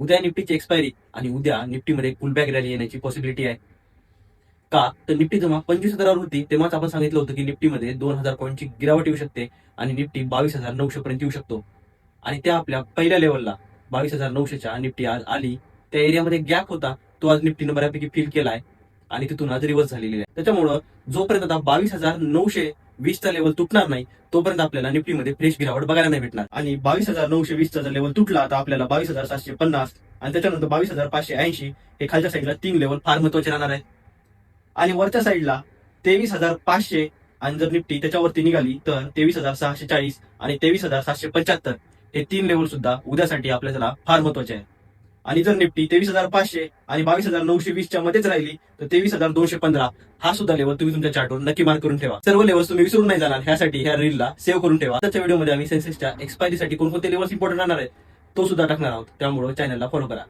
उद्या निफ्टीची एक्सपायरी आणि उद्या निफ्टीमध्ये पुलबॅक रॅली येण्याची पॉसिबिलिटी आहे का? तर निफ्टी जेव्हा 25,000 होती तेव्हाच आपण सांगितलं होतं की निफ्टीमध्ये 2,000 पॉईंटची गिरावट येऊ शकते आणि निफ्टी 22,900 पर्यंत येऊ शकतो. आणि त्या आपल्या पहिल्या लेवलला 22,900च्या निफ्टी आज आली. त्या एरियामध्ये गॅप होता, तो आज निफ्टीनं बऱ्यापैकी फिल केलाय आणि तिथून आज रिव्हर्स झालेली आहे. त्याच्यामुळं जोपर्यंत आता 22,920चा लेवल तुटणार नाही तोपर्यंत आपल्याला निफ्टीमध्ये फ्रेश गिरावट बघायला नाही भेटणार. आणि 22,920चा जर लेवल तुटला तर आपल्याला 22,750 आणि त्याच्यानंतर 22,580 हे खालच्या साईडला 3 लेवल फार महत्वाचे राहणार आहेत. आणि वरच्या साईडला 23,500 आणि जर निफ्टी त्याच्यावरती निघाली तर 23,640 आणि 23,775 हे 3 लेवल सुद्धा उद्यासाठी आपल्याला फार महत्वाचे आहे. आणि जर निफ्टी 23,500 आणि 22,920च्या मध्येच राहिली तर 23,215 हा सुद्धा लेवल तुम्ही तुमच्या चार्टवर नक्की मार्क करून ठेवा. सर्व लेवल्स तुम्ही विसरून नाही जाणार ह्यासाठी ह्या रीलला सेव्ह करून ठेवा. आजच्या व्हिडिओमध्ये आम्ही सेन्सेक्सच्या एक्सपायरीसाठी कोणकोणते लेवल्स इम्पॉर्टंट राहणार आहेत तो सुद्धा टाकणार आहोत, त्यामुळे चॅनलला फॉलो करा.